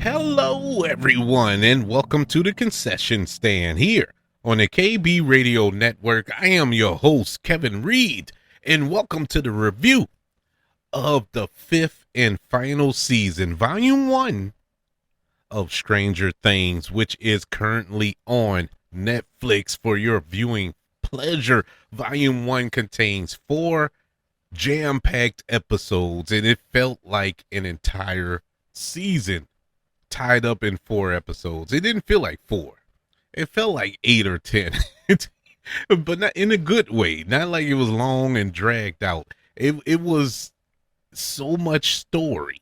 Hello, everyone, and welcome to the concession stand here on the KB Radio Network. I am your host, Kevin Reed, and welcome to the review of the fifth and final season, Volume 1 of Stranger Things, which is currently on Netflix for your viewing pleasure. Volume 1 contains 4 jam-packed episodes, and it felt like an entire season tied up in 4 episodes. It didn't feel like 4. It felt like 8 or 10. But not in a good way. Not like it was long and dragged out. It was so much story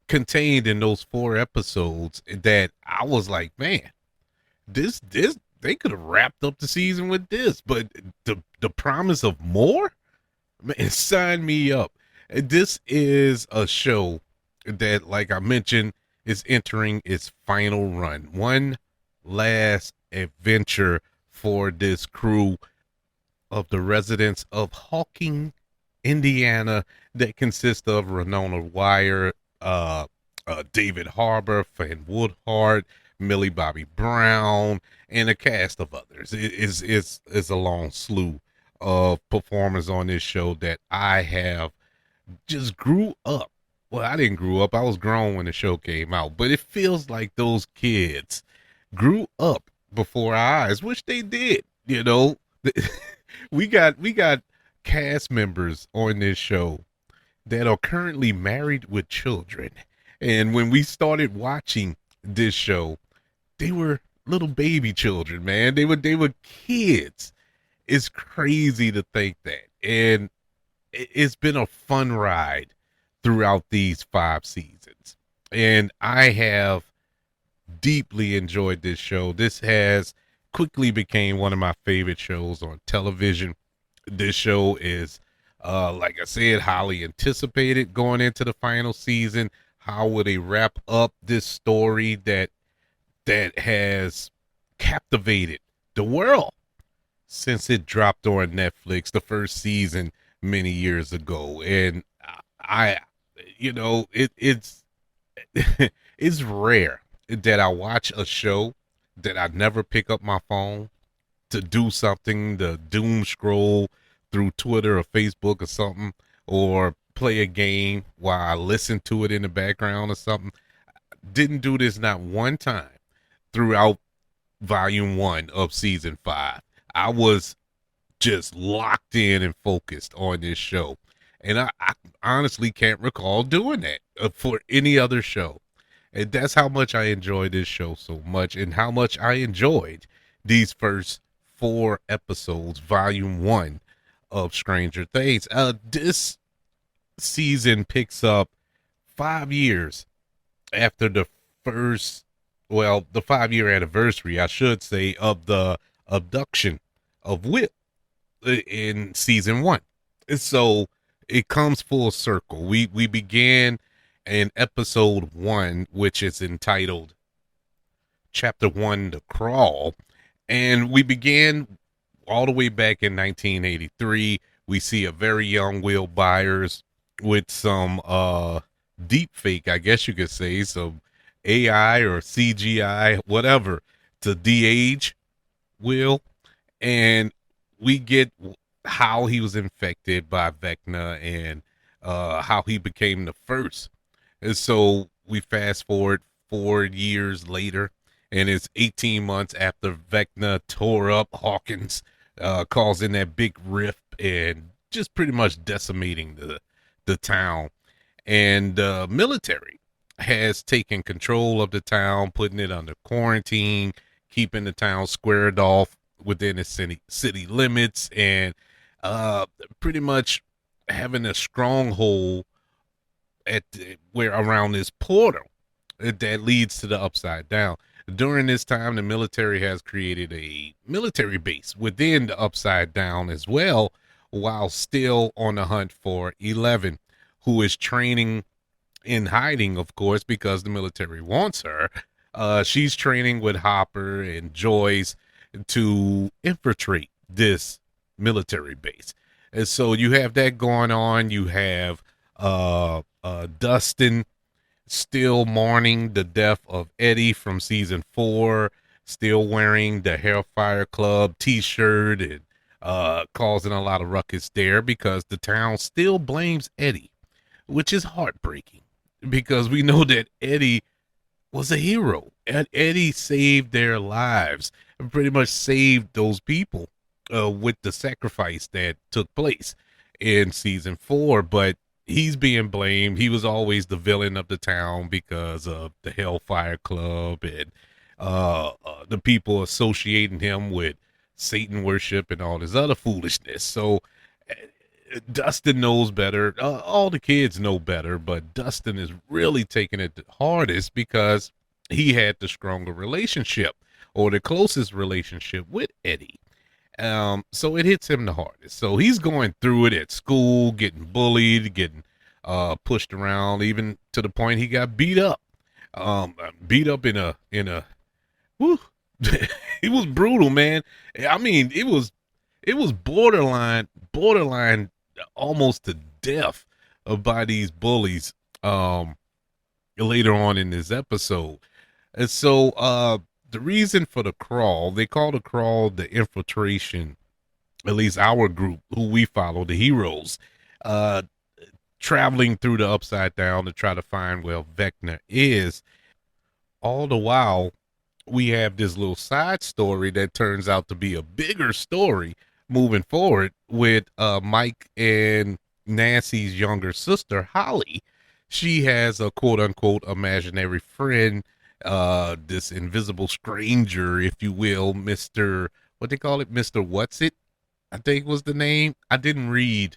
contained in those 4 episodes that I was like, man, this they could have wrapped up the season with this, but the promise of more, man, sign me up. This is a show that, like I mentioned, is entering its final run. One last adventure for this crew of the residents of Hawke, Indiana, that consists of Winona Dyer, David Harbour, Fan Wolfhard, Millie Bobby Brown, and a cast of others. It is a long slew of performers on this show that I have just grew up. Well, I didn't grow up. I was grown when the show came out, but it feels like those kids grew up before our eyes, which they did. You know, we got cast members on this show that are currently married with children. And when we started watching this show, they were little baby children, man. They were kids. It's crazy to think that. And it's been a fun ride throughout these 5 seasons. And I have deeply enjoyed this show. This has quickly became one of my favorite shows on television. This show is, like I said, highly anticipated going into the final season. How will they wrap up this story that has captivated the world since it dropped on Netflix, the first season many years ago? And I it's it's rare that I watch a show that I never pick up my phone to do something, to doom scroll through Twitter or Facebook or something, or play a game while I listen to it in the background or something. Didn't do this not one time throughout Volume 1 of Season 5. I was just locked in and focused on this show. And I honestly can't recall doing that for any other show. And that's how much I enjoy this show so much, and how much I enjoyed these first 4 episodes, Volume 1 of Stranger Things. This season picks up 5 years after the 5-year anniversary, I should say, of the abduction of Will in Season 1. So it comes full circle. We began in episode 1, which is entitled Chapter 1, The Crawl. And we began all the way back in 1983. We see a very young Will Byers with some deep fake, I guess you could say, some AI or CGI, whatever, to de-age Will. And we get how he was infected by Vecna and how he became the first. And so we fast forward 4 years later, and it's 18 months after Vecna tore up Hawkins, causing that big rift and just pretty much decimating the town. And the military has taken control of the town, putting it under quarantine, keeping the town squared off within the city limits, and pretty much having a stronghold where around this portal that leads to the Upside Down. During this time, the military has created a military base within the Upside Down as well, while still on the hunt for 11, who is training in hiding, of course, because the military wants her. She's training with Hopper and Joyce to infiltrate this military base. And so you have that going on. You have Dustin still mourning the death of Eddie from season 4, still wearing the Hellfire Club t-shirt and causing a lot of ruckus there because the town still blames Eddie, which is heartbreaking because we know that Eddie was a hero. Eddie saved their lives and pretty much saved those people with the sacrifice that took place in season 4. But he's being blamed. He was always the villain of the town because of the Hellfire Club and the people associating him with Satan worship and all this other foolishness. So Dustin knows better. All the kids know better, but Dustin is really taking it the hardest because he had the stronger relationship or the closest relationship with Eddie. So it hits him the hardest. So he's going through it at school, getting bullied, getting pushed around, even to the point he got beat up. Beat up in a whew. It was brutal, man. I mean, it was borderline almost to death by these bullies later on in this episode. And so the reason for the crawl, they call the crawl the infiltration, at least our group who we follow, the heroes, traveling through the upside down to try to find where Vecna is. All the while we have this little side story that turns out to be a bigger story moving forward with Mike and Nancy's younger sister, Holly. She has a quote unquote imaginary friend, this invisible stranger, if you will, Mr. What they call it, Mr. What's It, I think was the name. I didn't read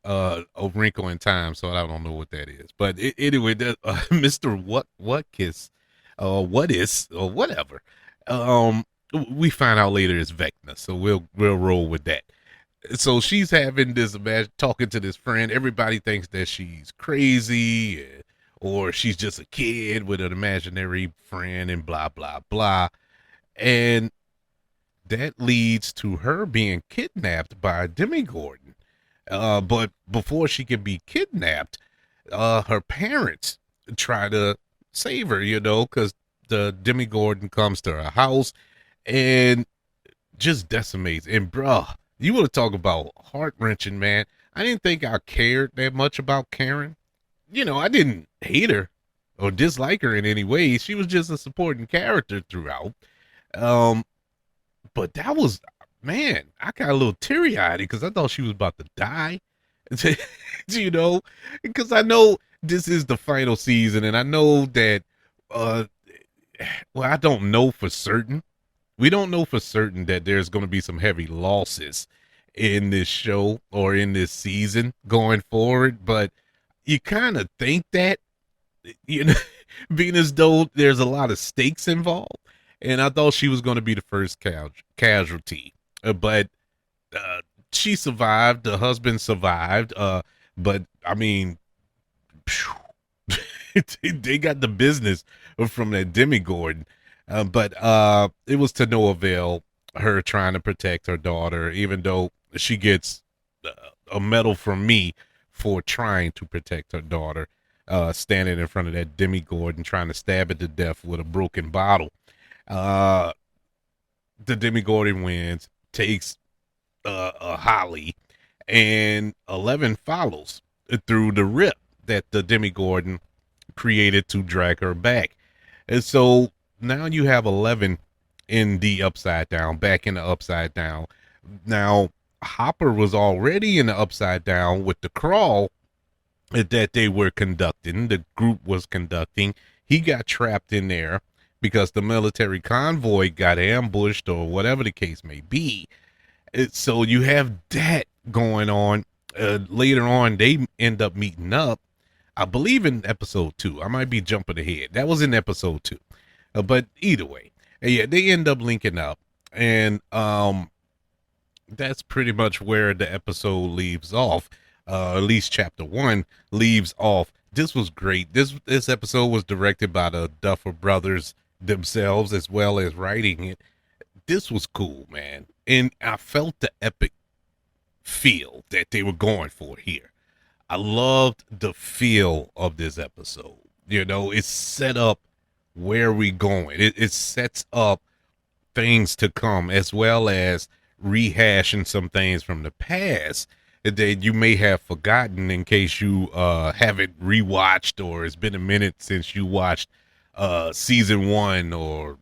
A Wrinkle in Time, so I don't know what that is. But anyway, Mr. What Kiss, what is, or whatever. We find out later it's Vecna, so we'll roll with that. So she's having this talking to this friend. Everybody thinks that she's crazy or she's just a kid with an imaginary friend and blah blah blah. And that leads to her being kidnapped by Demigorgon. But before she can be kidnapped, her parents try to save her, because the Demigorgon comes to her house and just decimates. And bruh, you want to talk about heart-wrenching, man. I didn't think I cared that much about Karen. I didn't hate her or dislike her in any way. She was just a supporting character throughout. But that was, man, I got a little teary-eyed because I thought she was about to die. Because I know this is the final season, and I know that, I don't know for certain. We don't know for certain that there's going to be some heavy losses in this show or in this season going forward, but you kind of think that, you know, being as though there's a lot of stakes involved. And I thought she was going to be the first casualty, but she survived. The husband survived, but I mean, they got the business from that Demigorgon. But it was to no avail, her trying to protect her daughter, even though she gets a medal from me for trying to protect her daughter, standing in front of that Demigorgon trying to stab it to death with a broken bottle. The Demigorgon wins, takes Holly, and 11 follows through the rip that the Demigorgon created to drag her back. And so now you have 11 in the upside down, back in the upside down. Now, Hopper was already in the upside down with the crawl that they were conducting, the group was conducting. He got trapped in there because the military convoy got ambushed or whatever the case may be. So you have that going on. Later on, they end up meeting up, I believe in episode 2. I might be jumping ahead. That was in episode 2. But either way, yeah, they end up linking up. And that's pretty much where the episode leaves off. At least chapter 1 leaves off. This was great. This episode was directed by the Duffer Brothers themselves, as well as writing it. This was cool, man. And I felt the epic feel that they were going for here. I loved the feel of this episode. It's set up where we going. It sets up things to come, as well as rehashing some things from the past that you may have forgotten in case you haven't rewatched, or it's been a minute since you watched season one or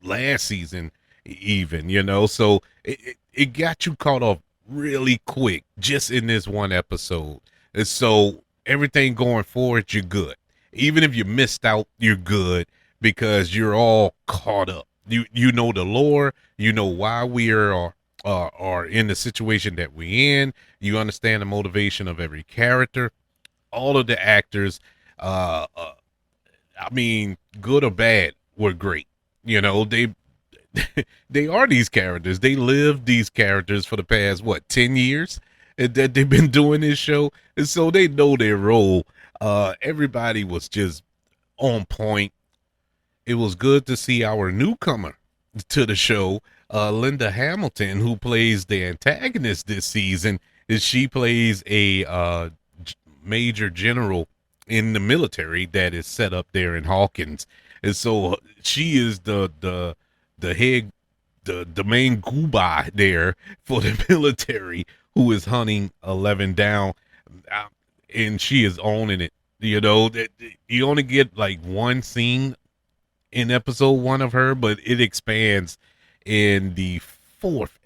last season even, so it got you caught up really quick just in this one episode. And so everything going forward, you're good. Even if you missed out, you're good because you're all caught up. You know the lore. You know why we are in the situation that we're in. You understand the motivation of every character. All of the actors, I mean, good or bad, were great. They they are these characters. They live these characters for the past 10 years that they've been doing this show, and so they know their role. Everybody was just on point. It was good to see our newcomer to the show, Linda Hamilton, who plays the antagonist this season. She plays a major general in the military that is set up there in Hawkins, and so she is the head, the main gooba there for the military, who is hunting 11 down, and she is owning it. That you only get like one scene in episode one of her, but it expands in the fourth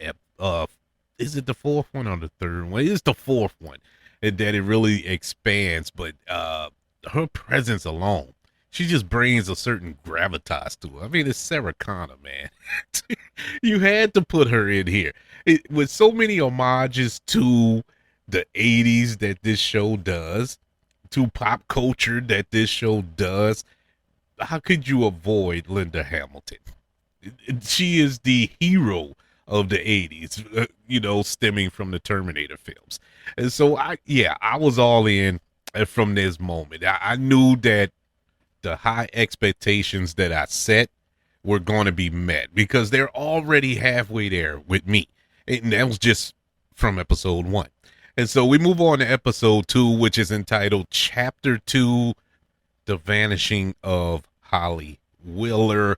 is it the fourth one or the third one? It's the fourth one, and that it really expands. But her presence alone, she just brings a certain gravitas to her. I mean, it's Sarah Connor, man. You had to put her in here with so many homages to the 80s that this show does, to pop culture that this show does. How could you avoid Linda Hamilton? She is the hero of the 80s, stemming from the Terminator films. And so I was all in from this moment. I knew that the high expectations that I set were going to be met because they're already halfway there with me. And that was just from episode one. And so we move on to episode two, which is entitled Chapter 2, The Vanishing of Holly Wheeler.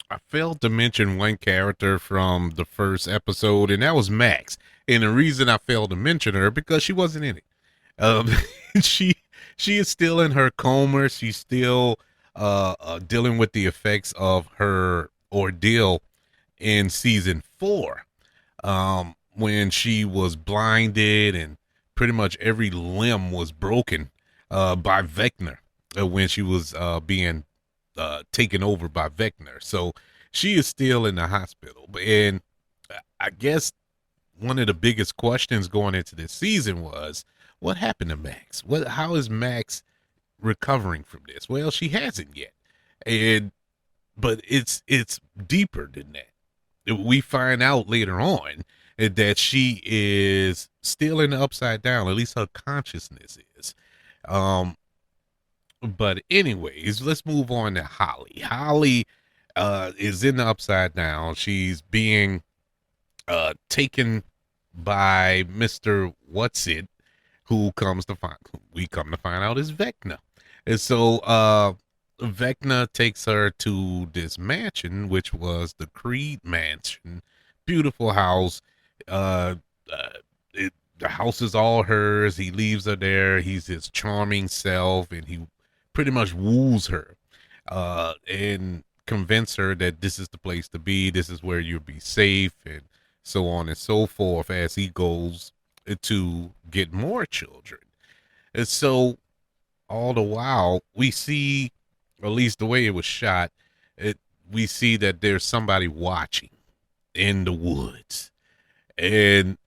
I failed to mention one character from the first episode, and that was Max. And the reason I failed to mention her because she wasn't in it. She is still in her coma. She's still dealing with the effects of her ordeal in season 4, when she was blinded and pretty much every limb was broken by Vecna when she was being taken over by Vecna. So she is still in the hospital. And I guess one of the biggest questions going into this season was, what happened to Max? How is Max recovering from this? Well, she hasn't yet. But it's deeper than that. We find out later on that she is still in the upside down, at least her consciousness is. But anyways, let's move on to Holly. Holly is in the upside down. She's being taken by Mr. What's-It, who we come to find out is Vecna. And so Vecna takes her to this mansion, which was the Creed Mansion. Beautiful house. The house is all hers. He leaves her there. He's his charming self, and he pretty much woos her and convince her that this is the place to be. This is where you'll be safe, and so on and so forth, as he goes to get more children. And so all the while we see, at least the way it was shot, we see that there's somebody watching in the woods, and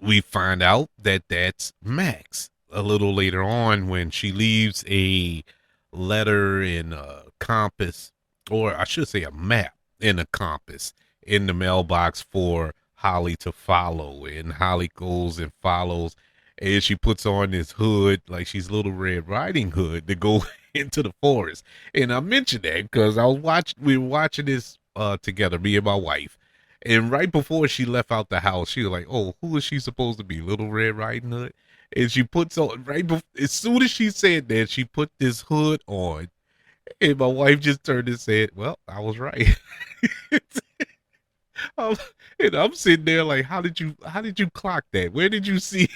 we find out that that's Max a little later on when she leaves a letter in a compass, or I should say a map in a compass, in the mailbox for Holly to follow. And Holly goes and follows, and she puts on this hood like she's Little Red Riding Hood to go into the forest. And I mentioned that because we were watching this together, me and my wife. And right before she left out the house, she was like, "Oh, who is she supposed to be, Little Red Riding Hood?" And she puts on as soon as she said that, she put this hood on, and my wife just turned and said, "Well, I was right." Um, and I'm sitting there like, how did you clock that? Where did you see?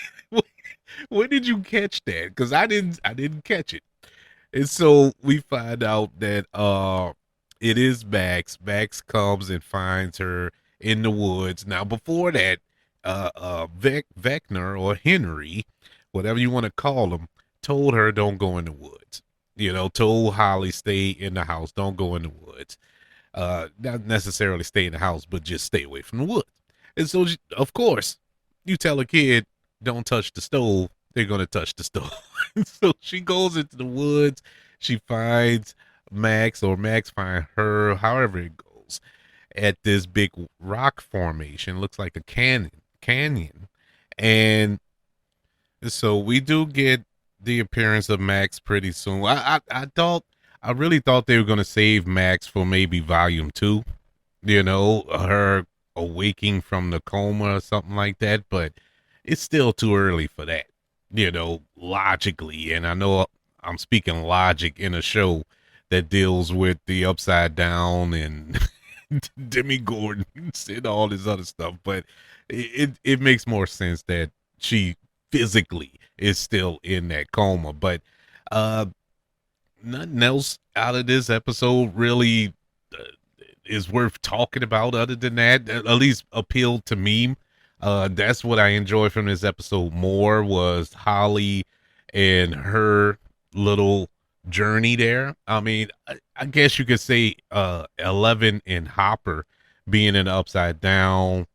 Where did you catch that? Because I didn't catch it. And so we find out that it is Max. Max comes and finds her in the woods. Now before that, Vector or Henry, whatever you want to call him, told her don't go in the woods. Told Holly stay in the house, don't go in the woods. Not necessarily stay in the house, but just stay away from the woods. And so, of course, you tell a kid don't touch the stove, they're gonna touch the stove. So she goes into the woods. She finds Max, or Max finds her, however it goes, at this big rock formation. Looks like a canyon, and so we do get the appearance of Max pretty soon. I really thought they were gonna save Max for maybe volume 2. Her awaking from the coma or something like that, but it's still too early for that. Logically, and I know I'm speaking logic in a show that deals with the upside down and Demi Gordon and all this other stuff, but it makes more sense that she physically is still in that coma. But nothing else out of this episode really is worth talking about other than that, at least appealed to me. That's what I enjoyed from this episode more, was Holly and her little journey there. I mean, I guess you could say 11 and Hopper being in the upside down,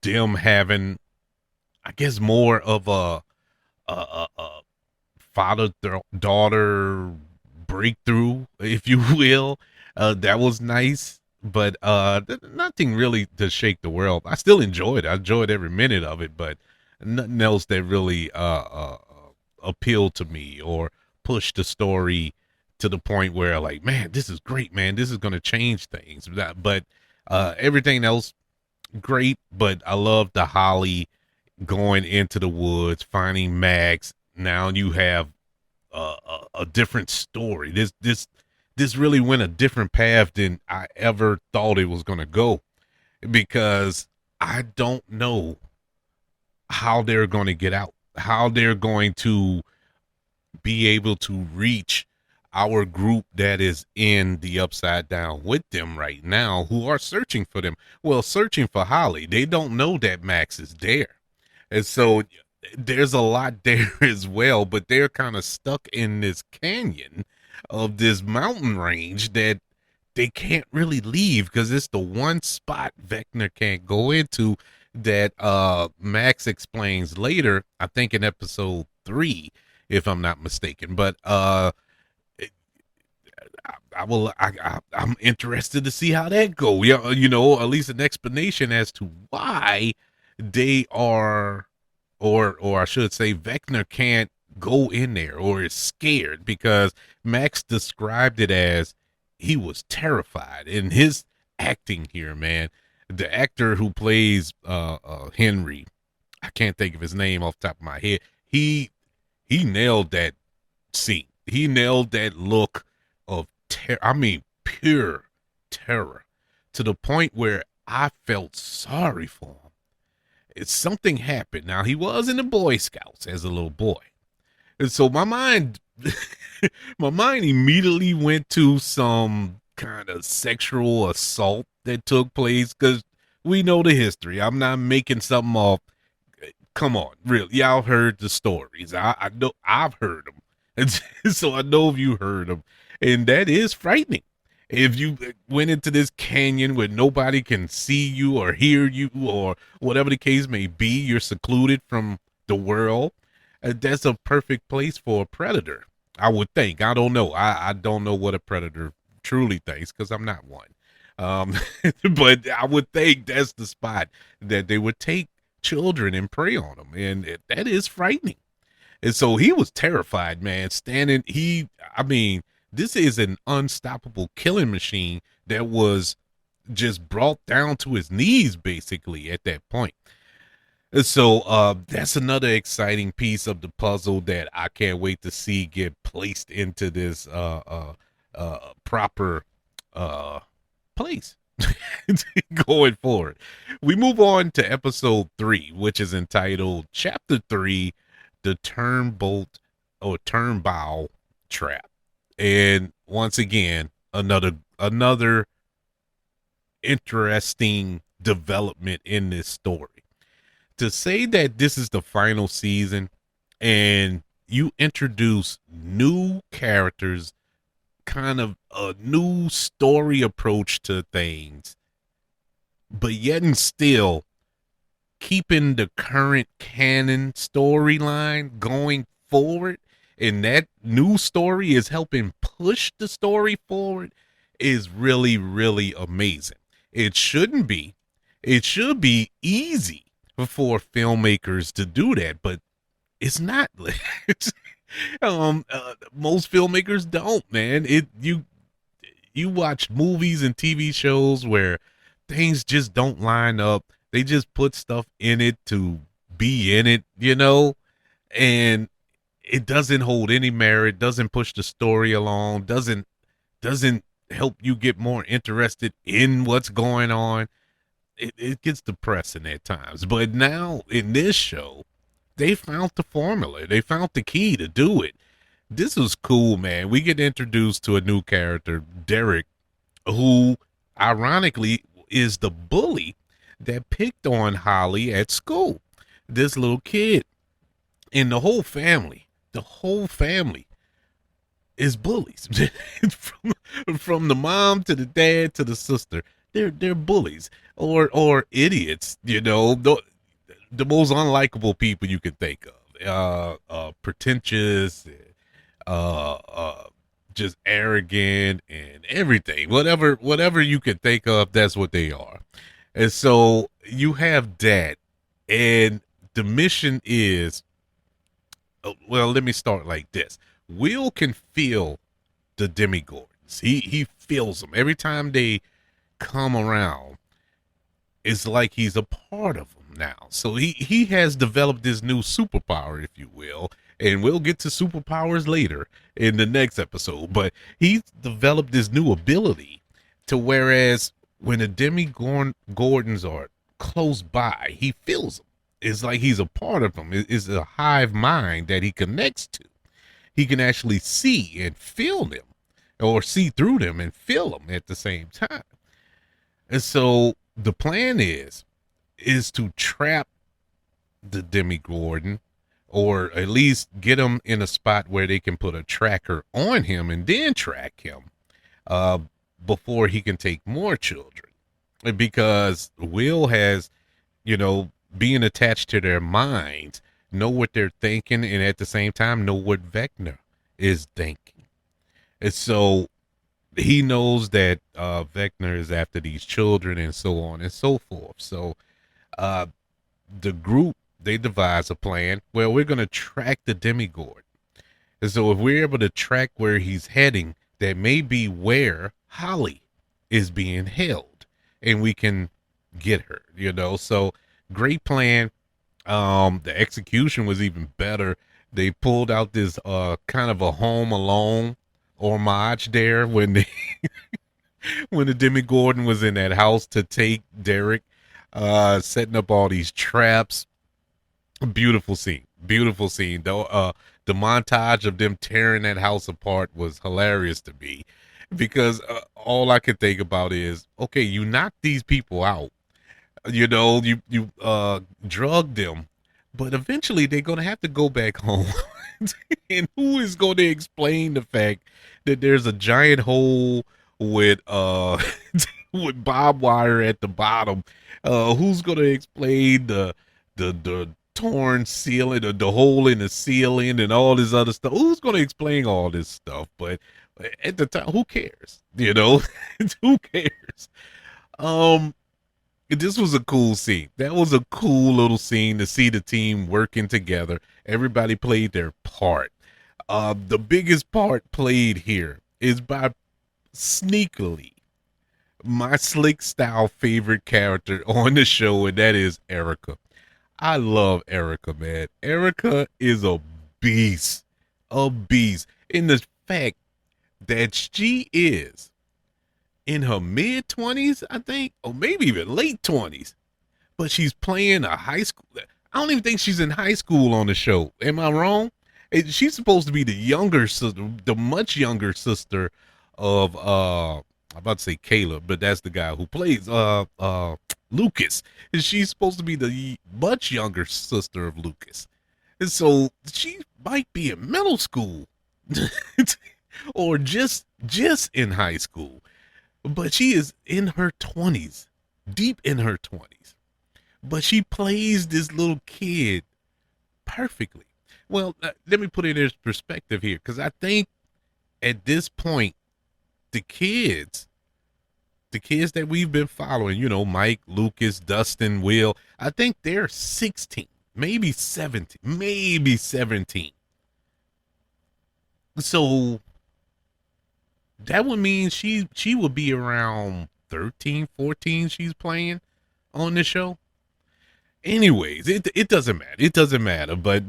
them having, I guess, more of a father-daughter breakthrough, if you will. That was nice, but nothing really to shake the world. I still enjoyed it. I enjoyed every minute of it, but nothing else that really appealed to me or pushed the story to the point where, like, man, this is great, man. This is going to change things. But everything else, great. But I love the Holly going into the woods, finding Max. Now you have a different story. This really went a different path than I ever thought it was going to go, because I don't know how they're going to get out, how they're going to be able to reach our group that is in the upside down with them right now, who are searching for them. Well, searching for Holly. They don't know that Max is there. And so there's a lot there as well, but they're kind of stuck in this canyon of this mountain range that they can't really leave, because it's the one spot Vector can't go into, that Max explains later, I think in episode 3, if I'm not mistaken. But I'm interested to see how that go. Yeah, at least an explanation as to why they are, or I should say, Vector can't go in there, or is scared, because Max described it as he was terrified. In his acting here, man, the actor who plays Henry, I can't think of his name off the top of my head. He nailed that scene. He nailed that look of terror. I mean, pure terror, to the point where I felt sorry for him. It's something happened. Now, he was in the Boy Scouts as a little boy, and so my mind immediately went to some kind of sexual assault that took place, because we know the history. I'm not making something up. Come on, really. Y'all heard the stories. I know I've heard them. And so I know if you heard them. And that is frightening. If you went into this canyon where nobody can see you or hear you, or whatever the case may be, you're secluded from the world. That's a perfect place for a predator, I would think. I don't know. I don't know what a predator truly thinks, because I'm not one. But I would think that's the spot that they would take children and prey on them. And that is frightening. And so he was terrified, man, standing. I mean, this is an unstoppable killing machine that was just brought down to his knees, basically, at that point. So that's another exciting piece of the puzzle that I can't wait to see get placed into this proper place going forward. We move on to episode 3, which is entitled Chapter 3, The Turnbow Trap. And once again, another interesting development in this story. To say that this is the final season and you introduce new characters, kind of a new story approach to things, but yet and still keeping the current canon storyline going forward, and that new story is helping push the story forward, is really, really amazing. It shouldn't be. It should be easy for filmmakers to do that, but it's not. Most filmmakers don't, man. You watch movies and TV shows where things just don't line up. They just put stuff in it to be in it, and it doesn't hold any merit, doesn't push the story along, doesn't help you get more interested in what's going on. It gets depressing at times. But now in this show, they found the formula. They found the key to do it. This was cool, man. We get introduced to a new character, Derek, who ironically is the bully that picked on Holly at school. This little kid. And the whole family is bullies. from the mom to the dad to the sister. They're bullies or idiots, the most unlikable people you can think of. Pretentious, uh, uh, just arrogant and everything. Whatever you can think of, that's what they are. And so you have that, and the mission is, well, let me start like this. Will can feel the demigorgons. He feels them every time they come around. It's like he's a part of them now. So he has developed this new superpower, if you will, and we'll get to superpowers later in the next episode. But he's developed this new ability to, whereas when the demigorgons are close by, he feels them. It's like he's a part of them. It's a hive mind that he connects to. He can actually see and feel them, or see through them and feel them at the same time. And so the plan is to trap the demigorgon, or at least get him in a spot where they can put a tracker on him and then track him before he can take more children. Because Will has, being attached to their minds, know what they're thinking, and at the same time know what Vecna is thinking. And so he knows that Vecna is after these children and so on and so forth. So the group, they devise a plan. Well, we're going to track the demigorgon. And so if we're able to track where he's heading, that may be where Holly is being held, and we can get her, So great plan. The execution was even better. They pulled out this kind of a Home Alone homage there when they when the demigorgon was in that house to take Derek, setting up all these traps. Beautiful scene. Though the montage of them tearing that house apart was hilarious to me, because all I could think about is, okay, you knock these people out, you drug them, but eventually they're gonna have to go back home. And who is going to explain the fact that there's a giant hole with with barbed wire at the bottom? Who's going to explain the torn ceiling, the hole in the ceiling, and all this other stuff? Who's going to explain all this stuff? But at the time, who cares? Who cares? This was a cool scene. That was a cool little scene to see the team working together. Everybody played their part. The biggest part played here is by sneakily my slick style favorite character on the show, and that is Erica. I love Erica, man. Erica is a beast in the fact that she is in her mid 20s, I think, or maybe even late 20s, but she's playing a high school. I don't even think she's in high school on the show. Am I wrong? She's supposed to be the younger sister, the much younger sister of I'm about to say Caleb, but that's the guy who plays Lucas. And she's supposed to be the much younger sister of Lucas. And so she might be in middle school or just in high school. But she is in her 20s, deep in her 20s. But she plays this little kid perfectly. Well, let me put it in perspective here, because I think at this point, the kids that we've been following, Mike, Lucas, Dustin, Will, I think they're 16, maybe 17, maybe 17. So that would mean she would be around 13, 14 she's playing on the show. Anyways, it doesn't matter. It doesn't matter, but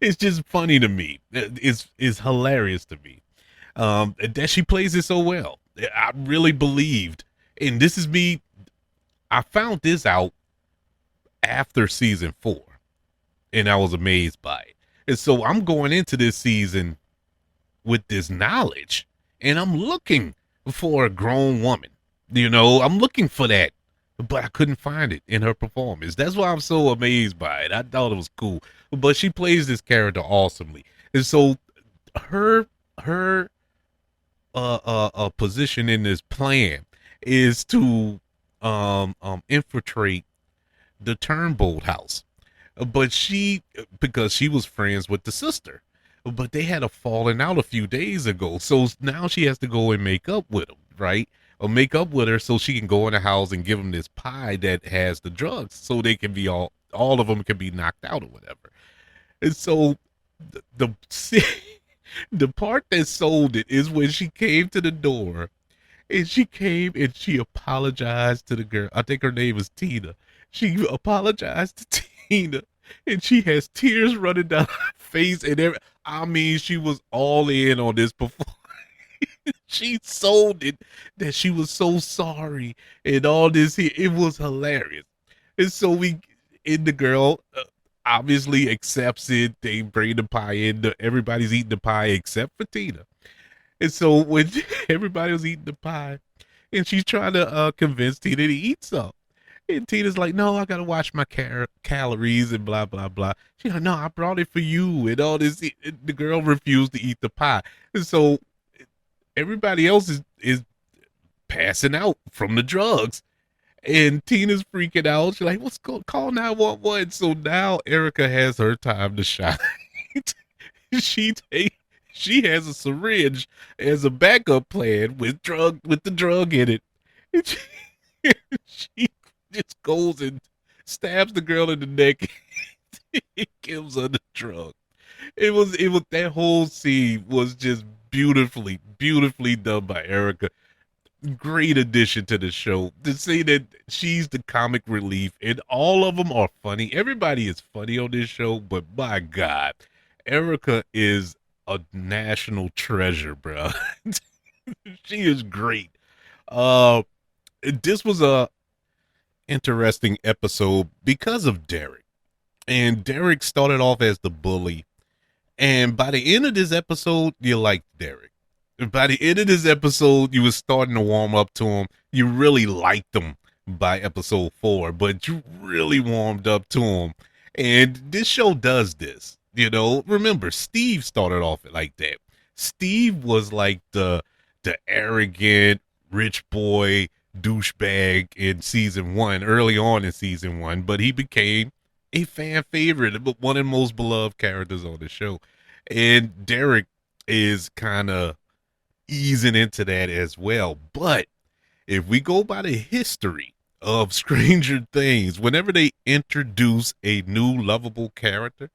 it's just funny to me. It's hilarious to me that she plays it so well. I really believed, and this is me. I found this out after season 4, and I was amazed by it. And so I'm going into this season with this knowledge, and I'm looking for a grown woman. I'm looking for that, but I couldn't find it in her performance. That's why I'm so amazed by it. I thought it was cool, but she plays this character awesomely. And so her position in this plan is to infiltrate the Turnbolt house. But because she was friends with the sister, but they had a falling out a few days ago. So now she has to go and make up with him, right? Or make up with her so she can go in the house and give them this pie that has the drugs, so they can be all of them can be knocked out or whatever. And so the the part that sold it is when she came to the door, and she came and she apologized to the girl. I think her name is Tina. She apologized to Tina, and she has tears running down her face, and I mean, she was all in on this performance. She sold it that she was so sorry and all this. It was hilarious. And so the girl obviously accepts it. They bring the pie in. Everybody's eating the pie except for Tina. And so when everybody was eating the pie, and she's trying to convince Tina to eat some. And Tina's like, no, I got to watch my calories and blah, blah, blah. She's like, no, I brought it for you and all this. The girl refused to eat the pie. And so everybody else is passing out from the drugs. And Tina's freaking out. She's like, what's going on? Call 911. So now Erica has her time to shine. She has a syringe as a backup plan with the drug in it. And she just goes and stabs the girl in the neck. It gives her the drug. It was that whole scene was just beautifully done by Erica. Great addition to the show. To say that she's the comic relief, and all of them are funny. Everybody is funny on this show, but my God, Erica is a national treasure, bro. She is great. This was a interesting episode because of Derek. And Derek started off as the bully. And by the end of this episode, you liked Derek. By the end of this episode, you was starting to warm up to him. You really liked him by episode 4, but you really warmed up to him. And this show does this. Remember, Steve started off like that. Steve was like the arrogant rich boy douchebag in season 1, early on in season 1, but he became a fan favorite, one of the most beloved characters on the show. And Derek is kind of easing into that as well. But if we go by the history of Stranger Things, whenever they introduce a new lovable character,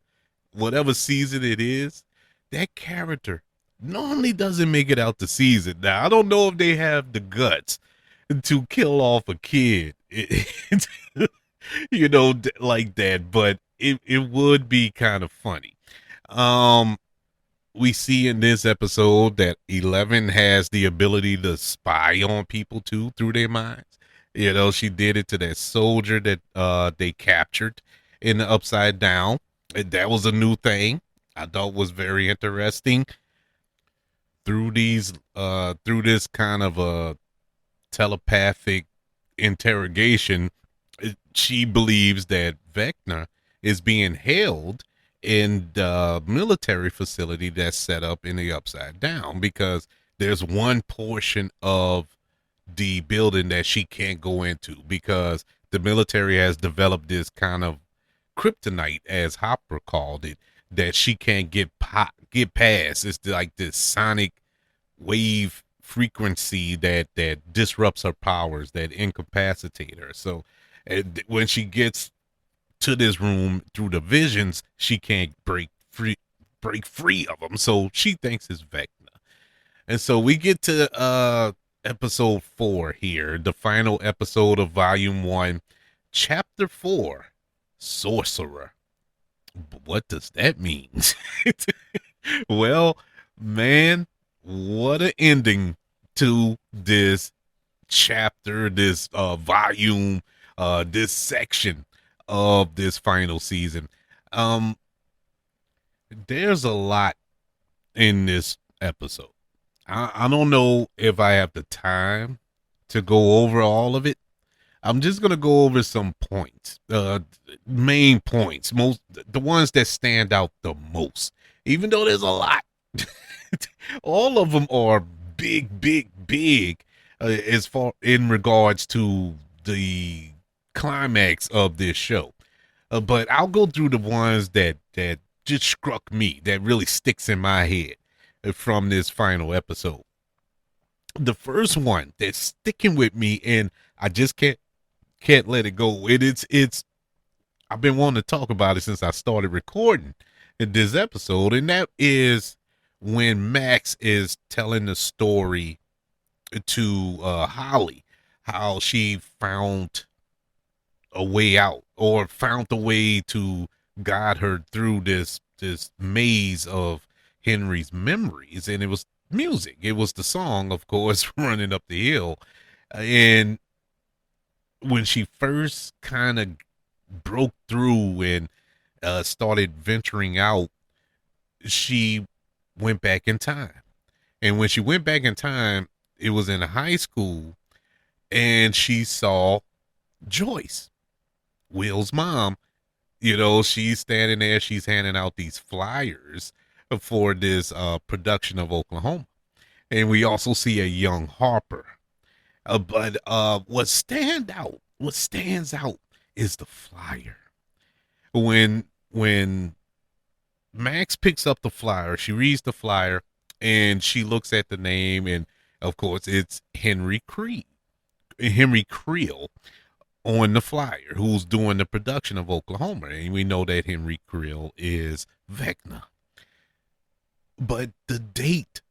whatever season it is, that character normally doesn't make it out the season. Now, I don't know if they have the guts to kill off a kid like that, but it would be kind of funny. Um, we see in this episode that 11 has the ability to spy on people too through their minds. She did it to that soldier that they captured in the Upside Down. And that was a new thing I thought was very interesting. Through this kind of a telepathic interrogation, she believes that Vecna is being held in the military facility that's set up in the Upside Down, because there's one portion of the building that she can't go into because the military has developed this kind of kryptonite, as Harbour called it, that she can't get past. It's like this sonic wave frequency that disrupts her powers, that incapacitate her. So when she gets to this room through the visions, she can't break free of them. So she thinks it's Vecna. And so we get to episode 4 here, the final episode of volume 1, chapter 4, Sorcerer. What does that mean? Well, man, what an ending to this chapter, this volume, this section of this final season. There's a lot in this episode. I don't know if I have the time to go over all of it. I'm just gonna go over some points, main points, the ones that stand out the most. Even though there's a lot, all of them are big, as far in regards to the climax of this show. But I'll go through the ones that just struck me, that really sticks in my head from this final episode. The first one that's sticking with me, and I just can't let it go. It's I've been wanting to talk about it since I started recording this episode, and that is when Max is telling the story to Holly, how she found a way out, or found a way to guide her through this maze of Henry's memories. And it was music. It was the song, of course, Running Up the Hill. And when she first kind of broke through and started venturing out, she went back in time. And when she went back in time, it was in high school, and she saw Joyce, Will's mom. She's standing there, she's handing out these flyers for this production of Oklahoma. And we also see a young Harper. But what stands out is the flyer. When Max picks up the flyer, she reads the flyer, and she looks at the name, and of course it's Henry Creel on the flyer, who's doing the production of Oklahoma. And we know that Henry Creel is Vecna. But the date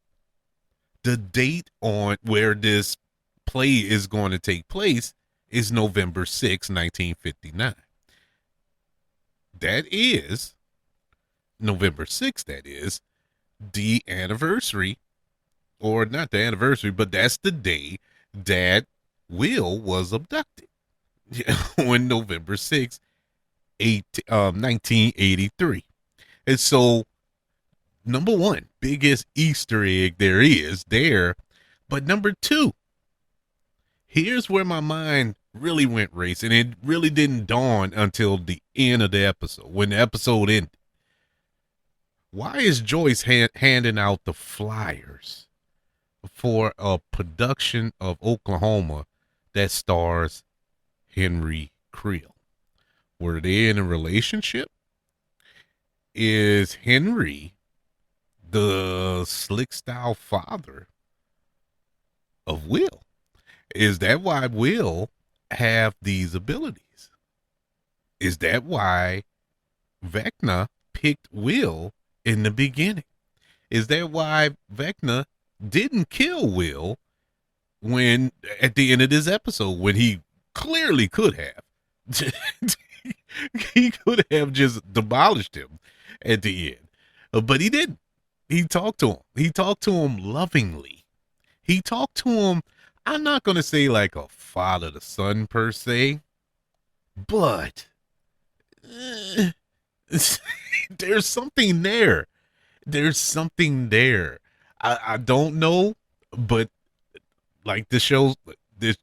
on where this play is going to take place is November 6, 1959. That is November 6th. That is the anniversary, or not the anniversary, but that's the day that Will was abducted. On November 6th, 1983. And so, number one, biggest Easter egg there is there. But number two, here's where my mind really went racing. It really didn't dawn until the end of the episode, when the episode ended. Why is Joyce handing out the flyers for a production of Oklahoma that stars Henry Creel? Were they in a relationship? Is Henry the slick style father of Will? Is that why Will have these abilities? Is that why Vecna picked Will in the beginning? Is that why Vecna didn't kill Will when, at the end of this episode, when he clearly could have? He could have just demolished him at the end, but he didn't. He talked to him. He talked to him lovingly. He talked to him. I'm not going to say like a father to son per se, but eh, there's something there. There's something there. I don't know, but like the show, this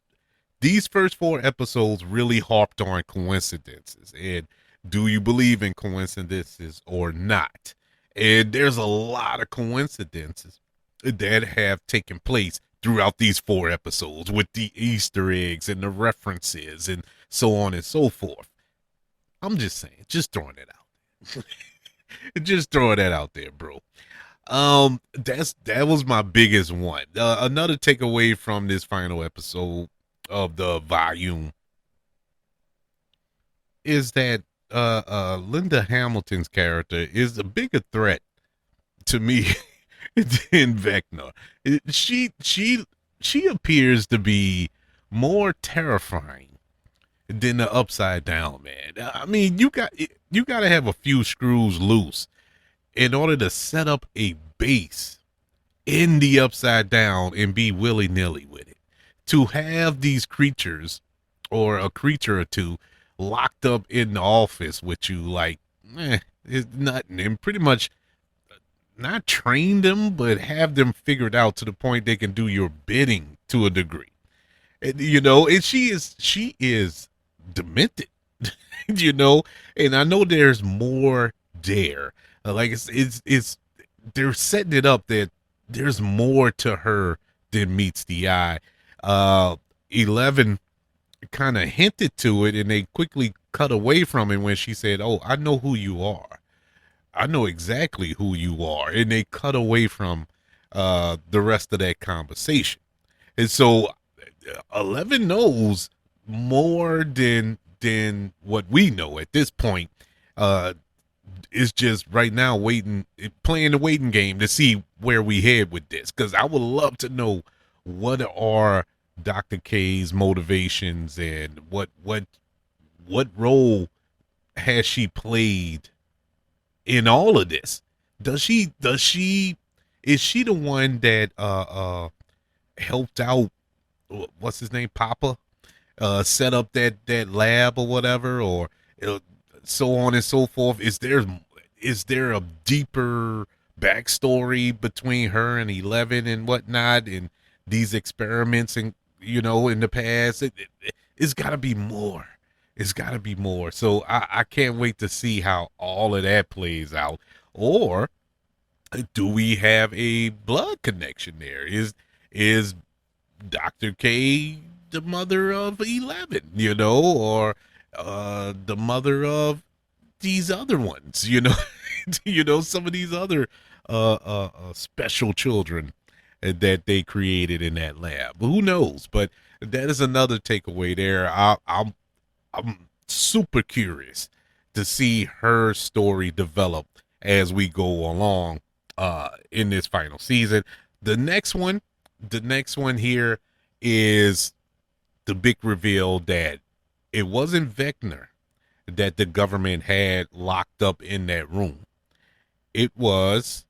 these first four episodes really harped on coincidences and do you believe in coincidences or not? And there's a lot of coincidences that have taken place throughout these four episodes with the Easter eggs and the references and so on and so forth. I'm just saying, just throwing it out. Just throwing that out there, bro. That was my biggest one. Another takeaway from this final episode of the volume is that Linda Hamilton's character is a bigger threat to me than Vecna. She appears to be more terrifying than the Upside Down man. I mean, you got to have a few screws loose in order to set up a base in the Upside Down and be willy-nilly with it. To have these creatures or a creature or two locked up in the office with you, like, it's nothing. And pretty much not train them, but have them figured out to the point they can do your bidding to a degree. And, and she is demented, and I know there's more there. Like it's they're setting it up that there's more to her than meets the eye. 11 kind of hinted to it, and they quickly cut away from it when she said, "Oh, I know who you are. I know exactly who you are," and they cut away from the rest of that conversation. And so 11 knows more than what we know at this point. Is just right now playing the waiting game to see where we head with this, because I would love to know what are Dr. K's motivations and what role has she played in all of this. Is she the one that helped out, what's his name, Papa, set up that lab or whatever, or so on and so forth? Is there a deeper backstory between her and 11 and whatnot, and these experiments and in the past? It's got to be more. It's got to be more. So I can't wait to see how all of that plays out. Or do we have a blood connection there? Is Dr. K the mother of 11, or the mother of these other ones, some of these other special children that they created in that lab. Who knows? But that is another takeaway there. I'm super curious to see her story develop as we go along in this final season. The next one here is the big reveal that it wasn't Vecna that the government had locked up in that room. It was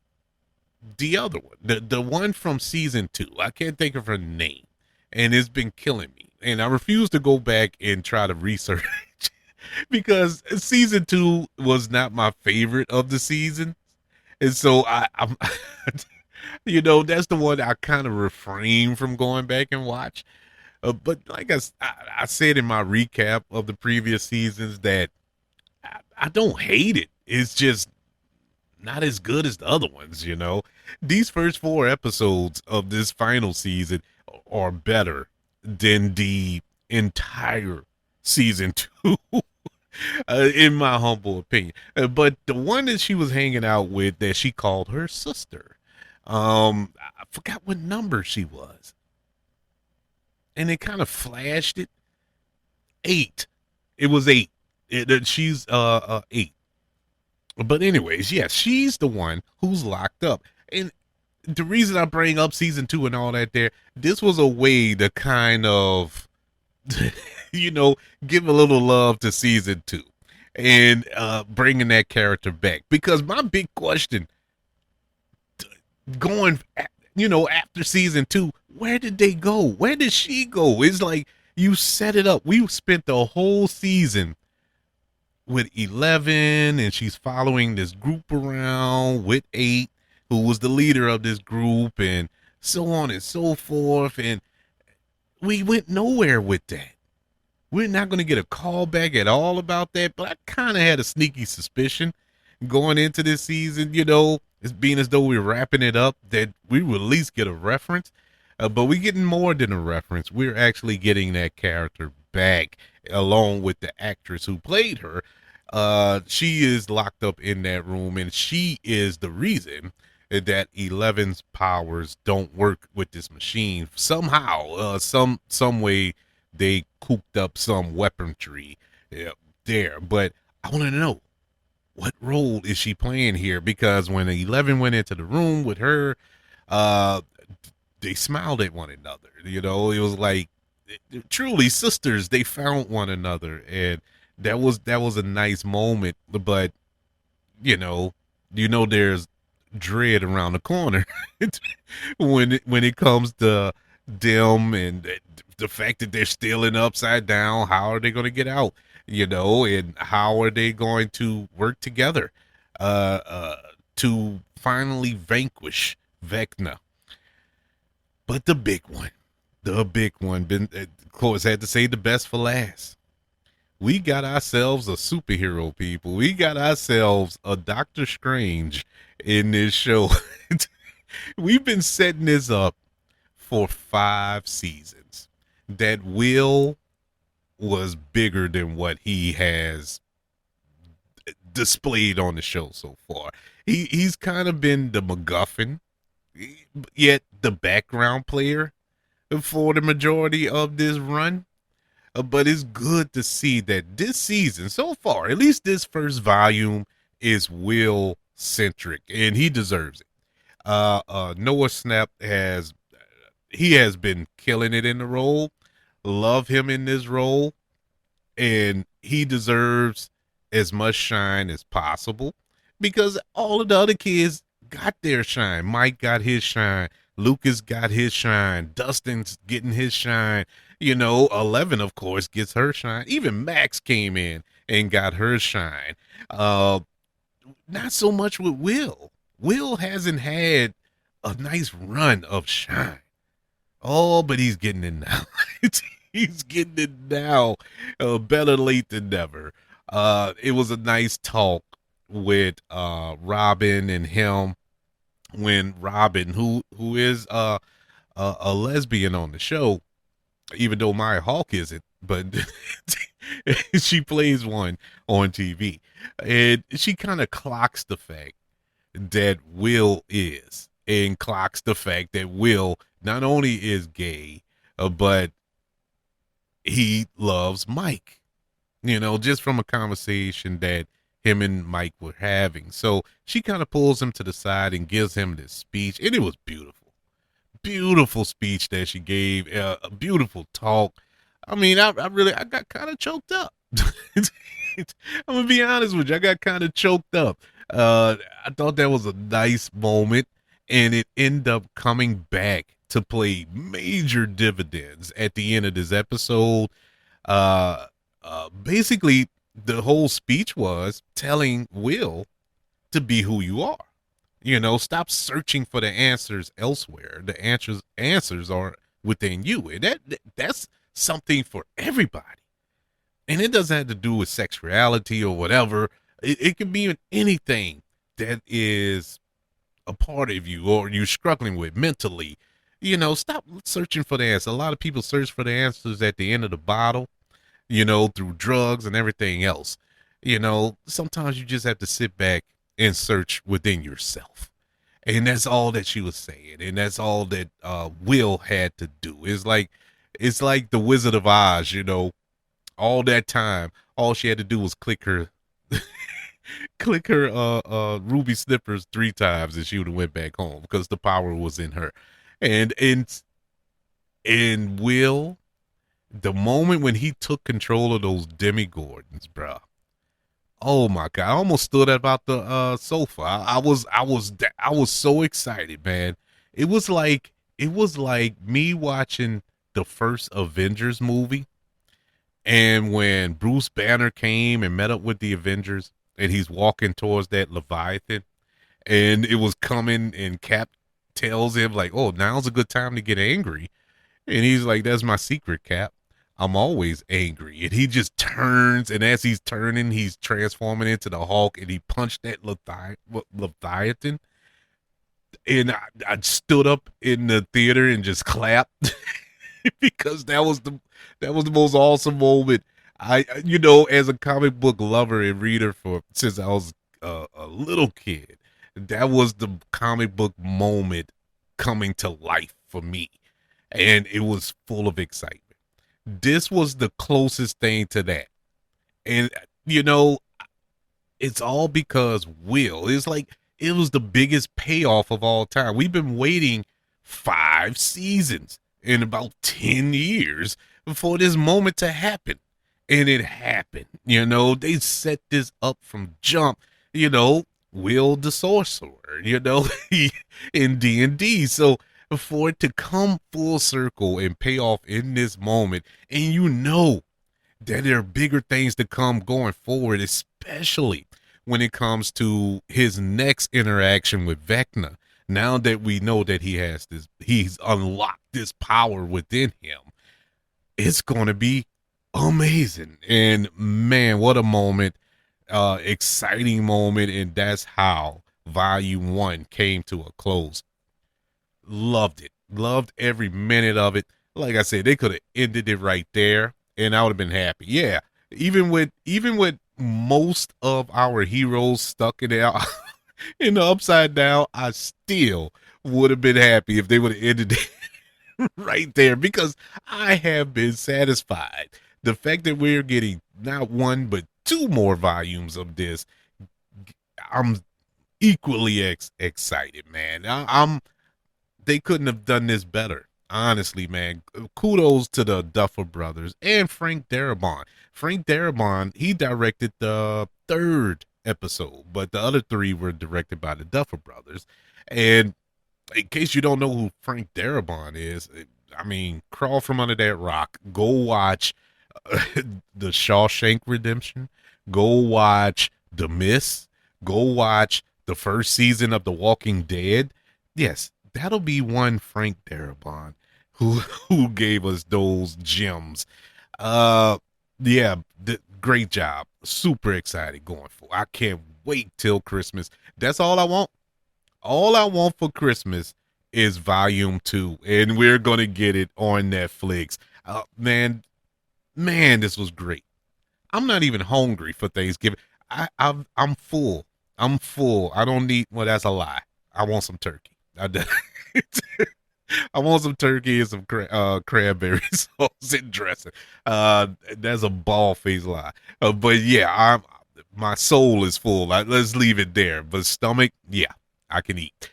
the other one, the one from season 2. I can't think of her name, and it's been killing me. And I refuse to go back and try to research because season 2 was not my favorite of the season. And so I'm that's the one I kind of refrain from going back and watch. But like I said in my recap of the previous seasons, that I don't hate it. It's just not as good as the other ones, These first 4 episodes of this final season are better than the entire season 2, in my humble opinion. But the one that she was hanging out with, that she called her sister, I forgot what number she was. And it kind of flashed it. 8. It was 8. She's 8. But anyways, yes, she's the one who's locked up. And the reason I bring up season 2 and all that this was a way to kind of, you know, give a little love to season 2 and bringing that character back. Because my big question going, after season 2, where did they go? Where did she go? It's like you set it up. We spent the whole season with 11 and she's following this group around with 8, who was the leader of this group, and so on and so forth. And we went nowhere with that. We're not going to get a call back at all about that, but I kind of had a sneaky suspicion going into this season, it's being as though we're wrapping it up, that we will at least get a reference. But we're getting more than a reference. We're actually getting that character back along with the actress who played her. She is locked up in that room, and she is the reason that 11's powers don't work with this machine. Somehow, some way they cooked up some weaponry there. But I want to know, what role is she playing here? Because when 11 went into the room with her, they smiled at one another. It was like truly sisters. They found one another, and that was a nice moment. But there's dread around the corner when it comes to them and the fact that they're stealing upside down. How are they going to get out? And how are they going to work together to finally vanquish Vecna? But the big one, of course, had to say the best for last. We got ourselves a superhero, people. We got ourselves a Doctor Strange in this show. We've been setting this up for 5 seasons. That Will was bigger than what he has displayed on the show so far. He's kind of been the MacGuffin, yet the background player for the majority of this run. But it's good to see that this season so far, at least this first volume, is Will centric, and he deserves it. Noah Schnapp has been killing it in the role. Love him in this role, and he deserves as much shine as possible, because all of the other kids got their shine. Mike got his shine. Lucas got his shine. Dustin's getting his shine. 11, of course, gets her shine. Even Max came in and got her shine. Not so much with Will. Will hasn't had a nice run of shine. Oh, but he's getting it now. He's getting it now. Better late than never. It was a nice talk with Robin and him, when Robin, who is a lesbian on the show, even though my Hawke isn't, but she plays one on TV, and she kind of clocks the fact that Will is, and clocks the fact that Will not only is gay, but he loves Mike, just from a conversation that him and Mike were having. So she kind of pulls him to the side and gives him this speech, and it was beautiful speech that she gave. A beautiful talk. I mean, I got kind of choked up. I'm gonna be honest with you, I got kind of choked up. I thought that was a nice moment, and it ended up coming back to play major dividends at the end of this episode. Basically, the whole speech was telling Will to be who you are. Stop searching for the answers elsewhere. The answers are within you. And that's something for everybody. And it doesn't have to do with sexuality or whatever. It can be anything that is a part of you or you're struggling with mentally. Stop searching for the answer. A lot of people search for the answers at the end of the bottle, through drugs and everything else. Sometimes you just have to sit back and search within yourself. And that's all that she was saying. And that's all that Will had to do. It's like the Wizard of Oz, all that time, all she had to do was click her ruby slippers 3 times, and she would have went back home because the power was in her. And Will the moment when he took control of those demigorgons, bro. Oh my god! I almost stood up out the sofa. I was so excited, man. It was like me watching the first Avengers movie, and when Bruce Banner came and met up with the Avengers, and he's walking towards that Leviathan, and it was coming, and Cap tells him like, "Oh, now's a good time to get angry." And he's like, "That's my secret, Cap. I'm always angry." And he just turns, and as he's turning, he's transforming into the Hawke, and he punched that Leviathan. And I stood up in the theater and just clapped because that was the most awesome moment. You know, as a comic book lover and reader for since I was a little kid, that was the comic book moment coming to life for me, and it was full of excitement. This was the closest thing to that. And, you know, it's all because Will. It's like it was the biggest payoff of all time. We've been waiting 5 seasons in about 10 years for this moment to happen. And it happened. You know, they set this up from jump, you know, Will the Sorcerer, you know, in D&D. So for it to come full circle and pay off in this moment, and you know that there are bigger things to come going forward, especially when it comes to his next interaction with Vecna. Now that we know that he's unlocked this power within him, it's going to be amazing. And man, what a moment, exciting moment. And that's how volume 1 came to a close. Loved it. Loved every minute of it. Like I said, they could have ended it right there and I would have been happy. Yeah. Even with most of our heroes stuck in the in the upside down, I still would have been happy if they would have ended it right there because I have been satisfied. The fact that we're getting not one but 2 more volumes of this, I'm equally excited, man. I'm they couldn't have done this better. Honestly, man, kudos to the Duffer Brothers and Frank Darabont. Frank Darabont, he directed the 3rd episode, but the other 3 were directed by the Duffer Brothers. And in case you don't know who Frank Darabont is, I mean, crawl from under that rock. Go watch the Shawshank Redemption. Go watch The Mist. Go watch the first season of The Walking Dead. Yes, that'll be one Frank Darabont who gave us those gems. Yeah, great job. Super excited going for. I can't wait till Christmas. That's all I want. All I want for Christmas is volume 2, and we're gonna get it on Netflix. Man, this was great. I'm not even hungry for Thanksgiving. I'm full. I'm full. I don't need. Well, that's a lie. I want some turkey. I want some turkey and some cranberry sauce and dressing. That's a bald-faced lie. But yeah, my soul is full. Let's leave it there. But stomach, yeah, I can eat.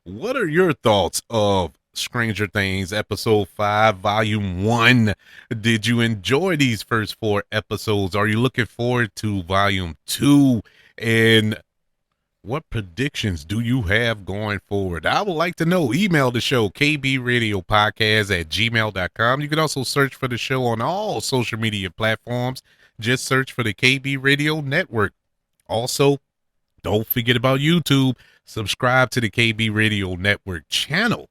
What are your thoughts of Stranger Things episode 5, volume 1? Did you enjoy these first 4 episodes? Are you looking forward to volume 2? And what predictions do you have going forward? I would like to know. Email the show, kbradiopodcast@gmail.com. You can also search for the show on all social media platforms. Just search for the KB Radio Network. Also, don't forget about YouTube. Subscribe to the KB Radio Network channel.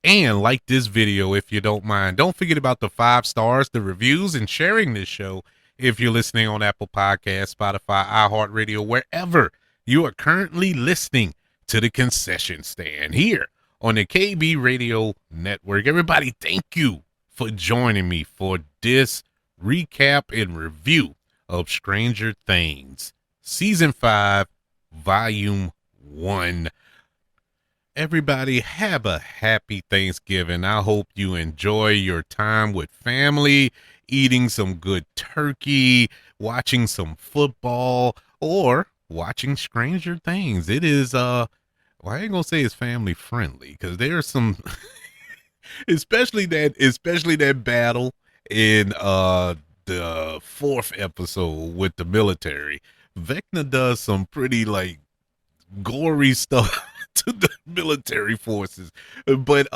And like this video if you don't mind. Don't forget about the 5 stars, the reviews, and sharing this show if you're listening on Apple Podcasts, Spotify, iHeartRadio, wherever you are currently listening to the concession stand here on the KB Radio Network. Everybody, thank you for joining me for this recap and review of Stranger Things, Season 5, Volume 1. Everybody, have a happy Thanksgiving. I hope you enjoy your time with family, eating some good turkey, watching some football, or watching Stranger Things. It is well, I ain't gonna say it's family friendly because there's some especially that battle in the fourth episode with the military, Vecna does some pretty like gory stuff to the military forces. But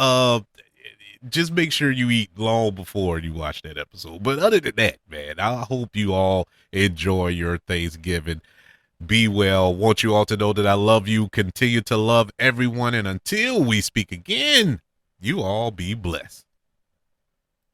just make sure you eat long before you watch that episode. But other than that, man, I hope you all enjoy your Thanksgiving. Be well. Want you all to know that I love you. Continue to love everyone. And until we speak again, you all be blessed.